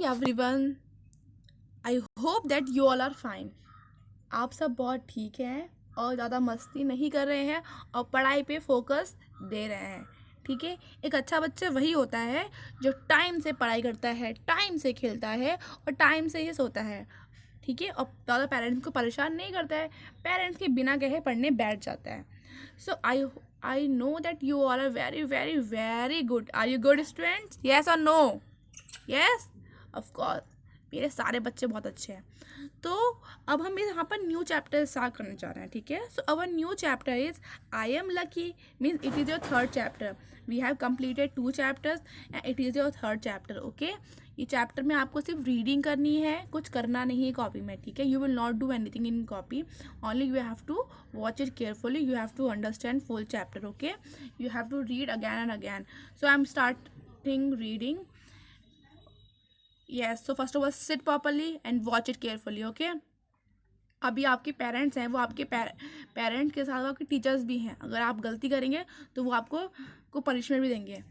Everyone, I hope that you all are fine. आप सब बहुत ठीक हैं और ज़्यादा मस्ती नहीं कर रहे हैं और पढ़ाई पे फोकस दे रहे हैं। ठीक है, एक अच्छा बच्चा वही होता है जो टाइम से पढ़ाई करता है, टाइम से खेलता है और टाइम से ही सोता है। ठीक है, और ज़्यादा पेरेंट्स को परेशान नहीं करता है, पेरेंट्स के बिना कहे पढ़ने बैठ जाता है। So I know that you all are very very very good. Are you good students? Yes और नो? यस, ऑफ कोर्स, मेरे सारे बच्चे बहुत अच्छे हैं। तो अब हम यहाँ पर न्यू चैप्टर स्टार्ट करने जा रहे हैं। ठीक है, so our new chapter is I am lucky, means it is your third chapter. We have completed 2 chapters and it is your third chapter. Okay, ये चैप्टर में आपको सिर्फ रीडिंग करनी है, कुछ करना नहीं है कॉपी में। ठीक है, you will not do anything in copy, only you have to watch it carefully, you have to understand full chapter. Okay, you have to read again and again. So I am starting reading. Yes, so first of all sit properly and watch it carefully. Okay, अभी आपके parents हैं, वो आपके parents के साथ आपके teachers भी हैं। अगर आप गलती करेंगे तो वो आपको पनिशमेंट भी देंगे।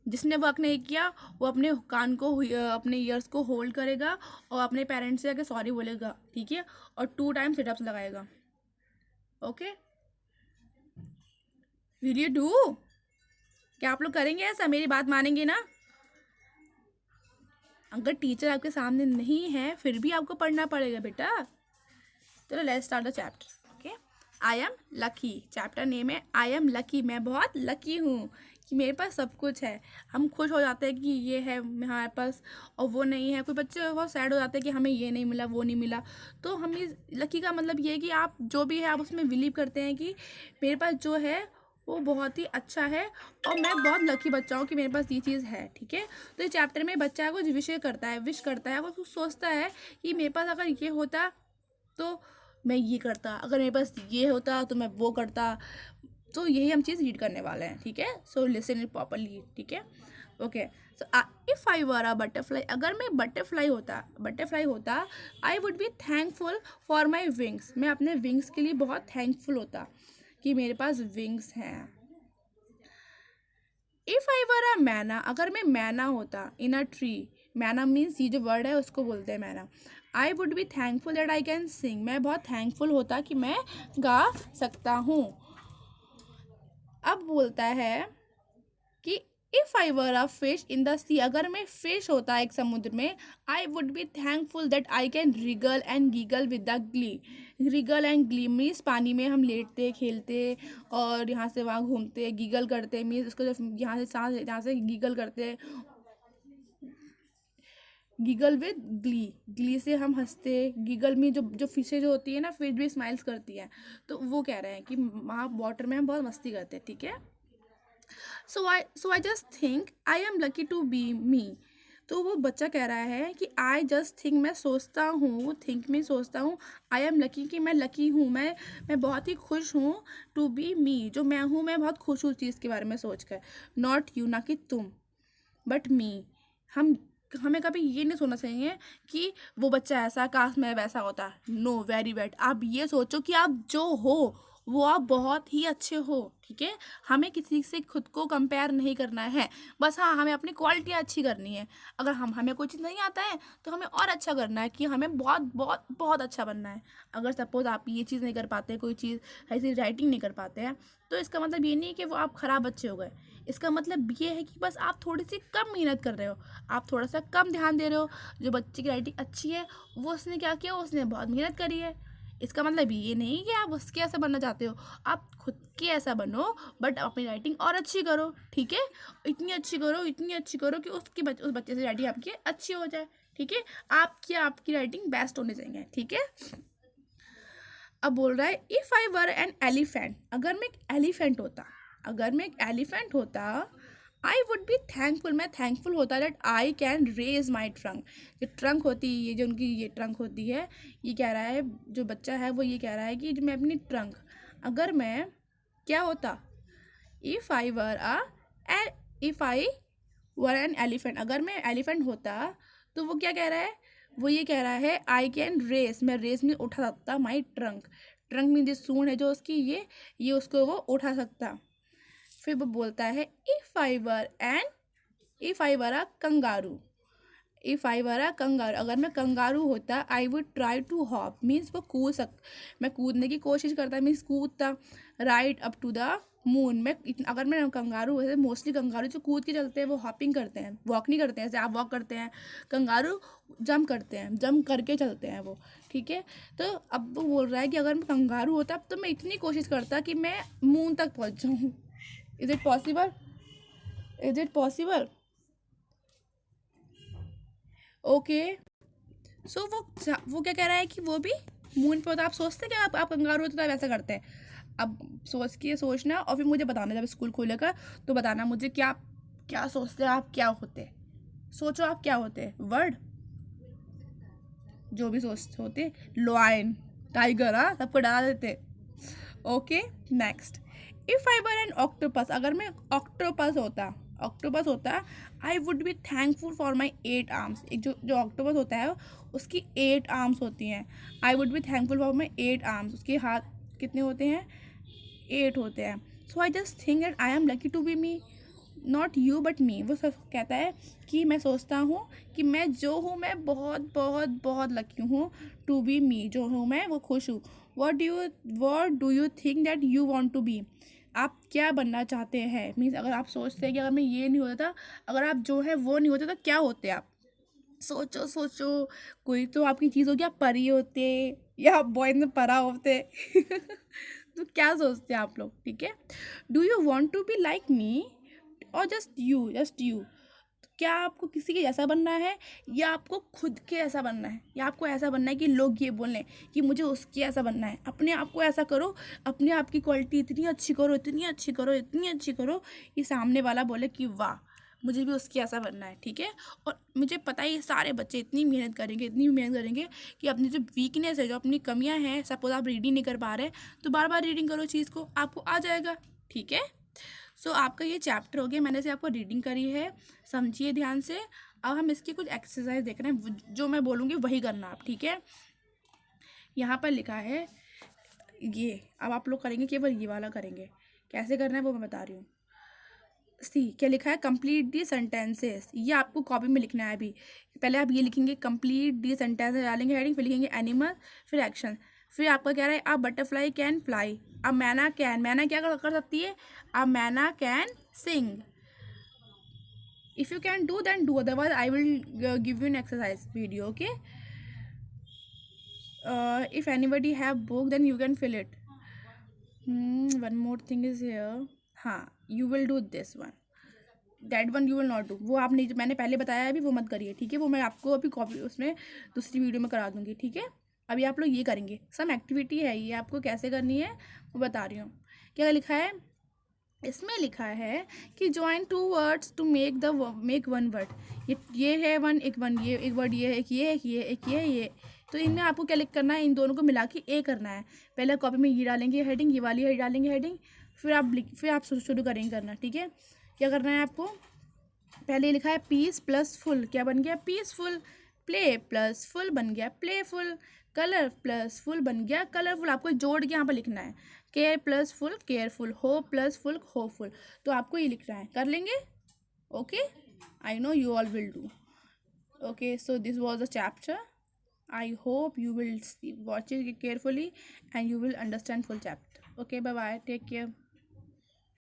जिसने वर्क नहीं किया वो अपने कान को अपने ईयर्स को होल्ड करेगा और अपने पेरेंट्स से जाके सॉरी बोलेगा। ठीक है, और 2 टाइम सिटअप्स लगाएगा। Okay, will you do? क्या आप लोग करेंगे ऐसा? मेरी बात मानेंगे ना? अगर टीचर आपके सामने नहीं है फिर भी आपको पढ़ना पड़ेगा बेटा। चलो let's start the chapter. Okay, I am lucky, chapter name है आई एम लकी। मैं बहुत लकी हूँ कि मेरे पास सब कुछ है। हम खुश हो जाते हैं कि ये है हमारे पास और वो नहीं है। कोई बच्चे बहुत सैड हो जाते हैं कि हमें ये नहीं मिला, वो नहीं मिला। तो हम इस लकी का मतलब ये है कि आप जो भी है आप उसमें बिलीव करते हैं कि मेरे पास जो है वो बहुत ही अच्छा है और मैं बहुत लकी बच्चा हूँ कि मेरे पास ये चीज़ है। ठीक है, तो इस चैप्टर में बच्चा कुछ विश करता है, वो कुछ सोचता है कि मेरे पास अगर ये होता तो मैं ये करता, अगर मेरे पास ये होता तो मैं वो करता। तो यही हम चीज़ रीड करने वाले हैं। ठीक है, सो लिसन इट प्रॉपरली। ठीक है, okay. So if I were a butterfly, अगर मैं बटरफ्लाई होता I would be thankful for my wings, मैं अपने विंग्स के लिए बहुत थैंकफुल होता कि मेरे पास विंग्स हैं। इफ़ आई वर अ मैना, अगर मैं मैना होता इन अ ट्री, मैना मीन्स ये जो वर्ड है उसको बोलते हैं मैना। आई would be thankful that I can sing, मैं बहुत थैंकफुल होता कि मैं गा सकता हूँ। अब बोलता है कि if I were a fish in the sea, अगर मैं फिश होता एक समुद्र में, I would be thankful that I can wriggle and giggle with the glee. Wriggle and glee means पानी में हम लेटते खेलते और यहाँ से वहाँ घूमते, गीगल करते मीन्स उसको जब यहाँ से गीगल करते, गीगल विद ग्ली, ग्ली से हम हंसते। गीगल में जो फिशेज जो होती है ना, फिश भी स्माइल्स करती हैं। तो वो कह रहे हैं कि वहाँ वाटर में हम बहुत मस्ती करते हैं। ठीक है, so I just think I am lucky to be me. तो वो बच्चा कह रहा है कि आई जस्ट थिंक, मैं सोचता हूँ, थिंक में सोचता हूँ, आई एम लकी कि मैं लकी हूँ, मैं बहुत ही खुश हूँ। टू बी मी, जो मैं हूँ मैं बहुत खुश हूँ उस चीज़ के बारे में सोच कर। नॉट यू, ना कि तुम, बट मी। हम हमें कभी ये नहीं सोचना चाहिए कि वो बच्चा ऐसा, काश मैं वैसा होता। No, very bad. आप ये सोचो कि आप जो हो वो आप बहुत ही अच्छे हो। ठीक है, हमें किसी से खुद को कंपेयर नहीं करना है, बस हाँ हमें अपनी क्वालिटियाँ अच्छी करनी है। अगर हमें कोई चीज़ नहीं आता है तो हमें और अच्छा करना है कि हमें बहुत बहुत बहुत अच्छा बनना है। अगर सपोज़ आप ये चीज़ नहीं कर पाते, कोई चीज़ ऐसी राइटिंग नहीं कर पाते हैं, तो इसका मतलब ये नहीं है कि वो आप ख़राब बच्चे हो गए। इसका मतलब ये है कि बस आप थोड़ी सी कम मेहनत कर रहे हो, आप थोड़ा सा कम ध्यान दे रहे हो। जो बच्चे की राइटिंग अच्छी है वो उसने क्या किया, उसने बहुत मेहनत करी है। इसका मतलब ये नहीं कि आप उसके ऐसा बनना चाहते हो, आप खुद के ऐसा बनो, बट अपनी राइटिंग और अच्छी करो। ठीक है, इतनी अच्छी करो, इतनी अच्छी करो कि उस बच्चे से राइटिंग आपकी अच्छी हो जाए। ठीक है, आपकी राइटिंग बेस्ट होने चाहिए। ठीक है, अब बोल रहा है if I were an elephant, अगर मैं एक एलिफेंट होता आई वुड बी थैंकफुल, मैं थैंकफुल होता that I can raise my trunk. जो ट्रंक होती है, ये जो उनकी ये ट्रंक होती है, ये कह रहा है जो बच्चा है वो ये कह रहा है कि जो मैं अपनी ट्रंक, अगर मैं क्या होता, if I were if I were an elephant, अगर मैं एलिफेंट होता तो वो क्या कह रहा है, वो ये कह रहा है आई कैन रेस, मैं रेस में उठा सकता माई ट्रंक। ट्रंक में जो सूंड है जो उसकी, ये उसको वो उठा सकता। फिर वो बोलता है if I were a kangaroo, if I were a kangaroo, अगर मैं कंगारू होता, I would try to hop, means वो मैं कूदने की कोशिश करता, मीन्स कूदता, right up to the moon. अगर मैं कंगारू वैसे मोस्टली कंगारू जो कूद के चलते हैं वो हॉपिंग करते हैं, वॉक नहीं करते हैं जैसे आप वॉक करते हैं। कंगारू जंप करते हैं, जंप करके चलते हैं वो, ठीक है। तो अब वो बोल रहा है कि अगर मैं कंगारू होता तो मैं इतनी कोशिश करता कि मैं मून तक पहुंच जाऊँ। Is it possible? Is it possible? Okay. So वो क्या कह रहा है कि वो भी मून पे होता। आप सोचते हैं कि आप कंगारू होते तो आप ऐसा करते हैं। अब सोचना और फिर मुझे बताना जब स्कूल खुलेगा तो बताना मुझे क्या क्या सोचते हैं आप, क्या होते। सोचो आप क्या होते, वर्ड जो भी सोचते होते, लॉयन, टाइगर, हाँ सबको डरा देते। Okay next, if I were N octopus, अगर मैं ऑक्टोपस होता I would be thankful for my 8 arms. एक जो ऑक्टोपस होता है उसकी 8 आर्म्स होती हैं। I would be thankful for my 8 arms, उसके हाथ कितने होते हैं? 8 होते हैं। So I just think that I am lucky to be me, not you but me. वो सब कहता है कि मैं सोचता हूँ कि मैं जो हूँ मैं बहुत बहुत बहुत लकी हूँ, टू बी मी, जो हूँ मैं वो खुश हूँ। What do you think that you want to be, आप क्या बनना चाहते हैं? मीन्स अगर आप सोचते हैं कि अगर मैं ये नहीं होता था, अगर आप जो है वो नहीं होते तो क्या होते आप? सोचो सोचो, कोई तो आपकी चीज़ होगी, आप परी होते या बॉय में परा होते। तो क्या सोचते हैं आप लोग, ठीक है। Do you want to be like me और जस्ट यू, क्या आपको किसी के जैसा बनना है या आपको खुद के ऐसा बनना है, या आपको ऐसा बनना है कि लोग ये बोलें कि मुझे उसके ऐसा बनना है? अपने आप को ऐसा करो, अपने आप की क्वालिटी इतनी अच्छी करो, इतनी अच्छी करो, इतनी अच्छी करो कि सामने वाला बोले कि वाह मुझे भी उसके ऐसा बनना है, ठीक है। और मुझे पता है ये सारे बच्चे इतनी मेहनत करेंगे, इतनी मेहनत करेंगे कि अपनी जो वीकनेस है, जो अपनी कमियां हैं, सपोज आप रीडिंग नहीं कर पा रहे तो बार बार रीडिंग करो चीज़ को, आपको आ जाएगा, ठीक है। सो आपका ये चैप्टर हो गया, मैंने से आपको रीडिंग करी है, समझिए ध्यान से। अब हम इसकी कुछ एक्सरसाइज देख रहे हैं, जो मैं बोलूँगी वही करना आप, ठीक है। यहाँ पर लिखा है ये, अब आप लोग करेंगे केवल ये वाला करेंगे, कैसे करना है वो मैं बता रही हूँ। सी क्या लिखा है, कंप्लीट दी सेंटेंसेस, ये आपको कॉपी में लिखना है अभी। पहले आप ये लिखेंगे कंप्लीट दी सेंटेंसेस, डालेंगे हेडिंग, फिर लिखेंगे एनिमल, फिर एक्शन। फिर आपका क्या रहा है, आ बटरफ्लाई कैन फ्लाई, आ मैना कैन, मैना क्या कर सकती है, आ मैना can sing. If you can do then do, otherwise I will give you an exercise video, okay. If anybody have book then you can fill it. One more thing is here, हाँ you will do this one, that one you will not do, वो आप नहीं, मैंने पहले बताया अभी वो मत करिए, ठीक है। वो मैं आपको अभी कॉपी उसमें दूसरी वीडियो में करा दूंगी, ठीक है। अभी आप लोग ये करेंगे, सम एक्टिविटी है ये, आपको कैसे करनी है वो बता रही हूँ। क्या लिखा है इसमें, लिखा है कि join 2 words to make 1 word. ये है वन, एक वन, ये एक वर्ड, ये है एक, ये एक, ये एक, ये। तो इनमें आपको क्या लिख करना है, इन दोनों को मिला के ए करना है। पहले कॉपी में ये डालेंगे हेडिंग, ये वाली है डालेंगे हेडिंग, फिर आप शुरू करेंगे करना, ठीक है। क्या करना है आपको, पहले लिखा है पीस प्लस फुल, क्या बन गया, पीसफुल। प्ले प्लस फुल बन गया प्लेफुल। कलर प्लस फुल बन गया कलरफुल। आपको जोड़ के यहाँ पर लिखना है, care plus full careful, hope plus full hopeful. तो आपको ये लिखना है, कर लेंगे, okay. I know you all will do, okay. So this was the chapter, I hope you will watch it carefully and you will understand full chapter. Okay, bye bye, take care.